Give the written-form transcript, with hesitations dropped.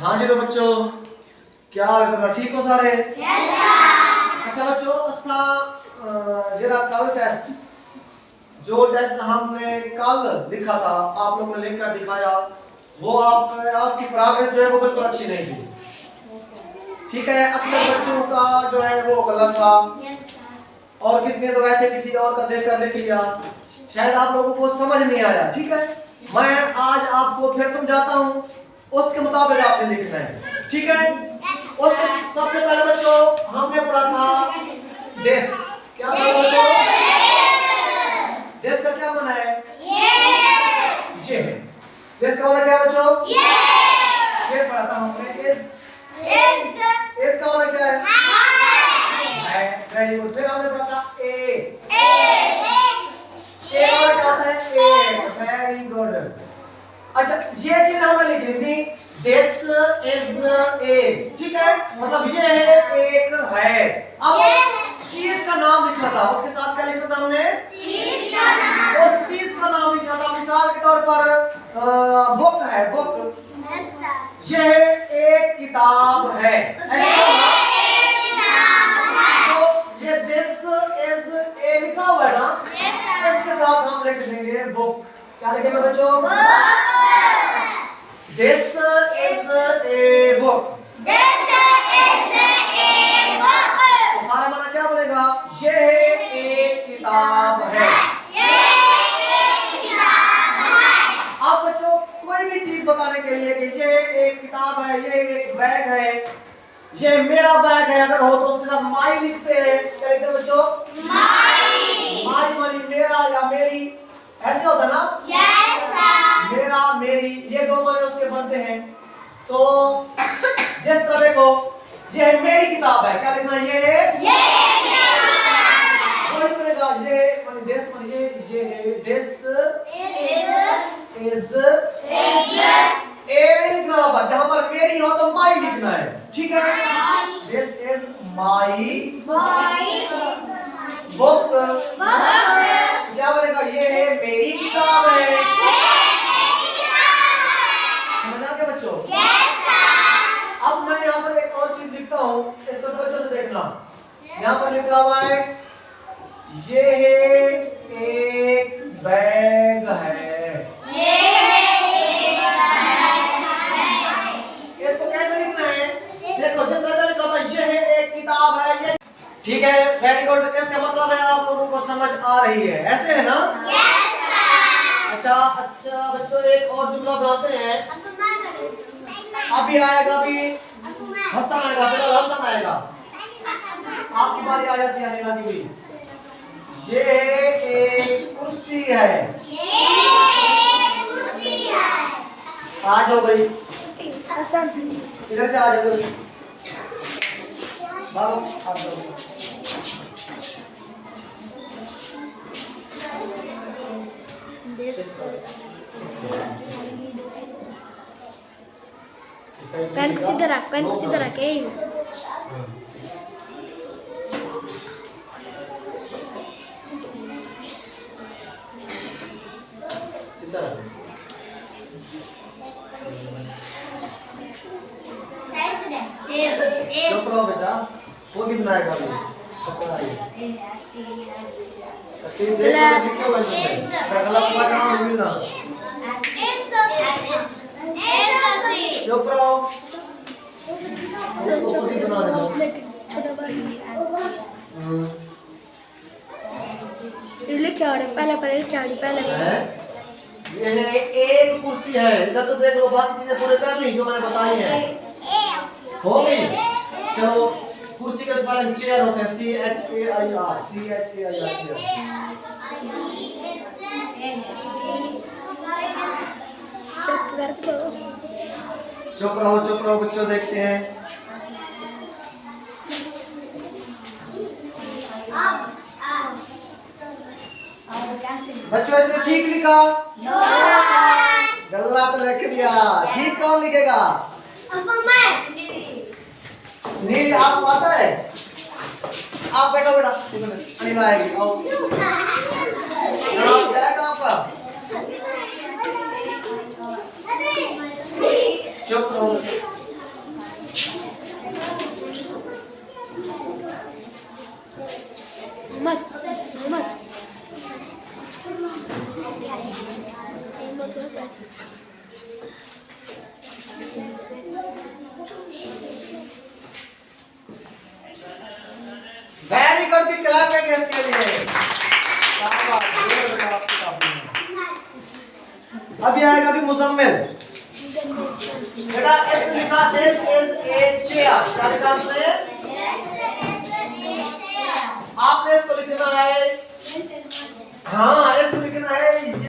हाँ जी तो बच्चों क्या हाल है, ठीक हो सारे? अच्छा बच्चों असा जरा कल टेस्ट जो टेस्ट हमने कल लिखा था आप लोगों ने लिखकर दिखाया वो आपकी प्रोग्रेस जो है वो बिल्कुल अच्छी नहीं थी। ठीक है, अक्सर बच्चों का जो है वो गलत था और किसने तो वैसे किसी और का देखकर लिख लिया, शायद आप लोगों को समझ नहीं आया। ठीक है, मैं आज आपको फिर समझाता हूँ, उसके मुताबिक आपने लिखना है। ठीक है, उसके सबसे पहले बच्चों हमने पढ़ा था दिस। क्या पढ़ा बच्चों? दिस का क्या माना है? ये। दिस का माना क्या बच्चों? ये पढ़ा था हमने। इस का माना क्या है? Very good. फिर हमने पढ़ा था ए वाला क्या होता है? Very good. अच्छा ये चीज हमें लिखनी थी, दिस इज ए। ठीक है, मतलब ये है एक है। अब चीज का नाम लिखना था, उसके साथ क्या लिखना था हमने? चीज का नाम। उस चीज का नाम लिखना था। मिसाल के तौर पर बुक है, बुक यह एक किताब है। तो ये दिस इज ए लिखा हुआ है ना, इसके साथ हम लिख देंगे बुक। क्या लिखेंगे बच्चों? This is a book. तो सारा माना क्या बोलेगा? यह एक किताब है। अब बच्चों कोई भी चीज बताने के लिए कि यह एक किताब है, यह एक बैग है, ये मेरा बैग है, अगर हो तो उसके साथ माई लिखते हैं। क्या लिखते हैं बच्चों? माई मानी मेरा या मेरी, ऐसे होता ना? मेरा मेरी, ये दो माने उसके बनते हैं। तो जिस तरह देखो ये मेरी किताब है, क्या लिखना? ये है वही बनेगा। ये माने दिस माने ये है दिस इज ए नहीं लिखना होगा, जहां पर मेरी हो तो माई लिखना है। ठीक है, दिस इज माई बुक। क्या बनेगा? ये है मेरी किताब है। समझा क्या बच्चों? अब मैं यहाँ पर एक और चीज लिखता हूँ, इसको तो बच्चों से देखना। यहाँ पर लिखा हुआ है ये एक बैग है। इसको कैसे लिखना है? देखो जिस तरह लिखा था ये एक किताब है, ये। ठीक है, वेरी गुड। इसका मतलब है आप लोगों को समझ आ रही है, ऐसे है ना? अच्छा बच्चों एक और जुमला बनाते हैं। अभी आएगा, अभी हसन आएगा, फिर हसन आएगा, आपकी बारी आ जाती है अनीला की भी। ये एक कुर्सी है। आ जाओ भाई, इधर से आ जाओ, भागो आ जाओ। पेन को सीधा रख, पेन को सीधा रख। चुप रहो बेटा, वो कितना आएगा अभी? चुप रहो, ये एक कुर्सी है। इधर तो देख लो, बाकी चीजें पूरे कर ली जो मैंने बताई है, हो गई। चलो कुर्सी के स्पेलिंग चेयर होते हैं, CHAIR, CHAIR। चुप रहो बच्चों, देखते हैं। बच्चों इसने ठीक लिखा? गलत लिख दिया। ठीक कौन लिखेगा? नील, आपको आता है? आप बैठो बेटा, अनिल आएगी, आओ। जाएगा आपका? चुप रहो। वेरी गुड, भी क्लैपिंग है इसके लिए। शाबाश, ये बेटा आपकी काफी है। अभी आएगा भी मुजम्मिल। बेटा इसमें लिखा दिस इज ए चेयर, क्या लिखा इसमें? आपने इसको लिखना है, हाँ इसको लिखना है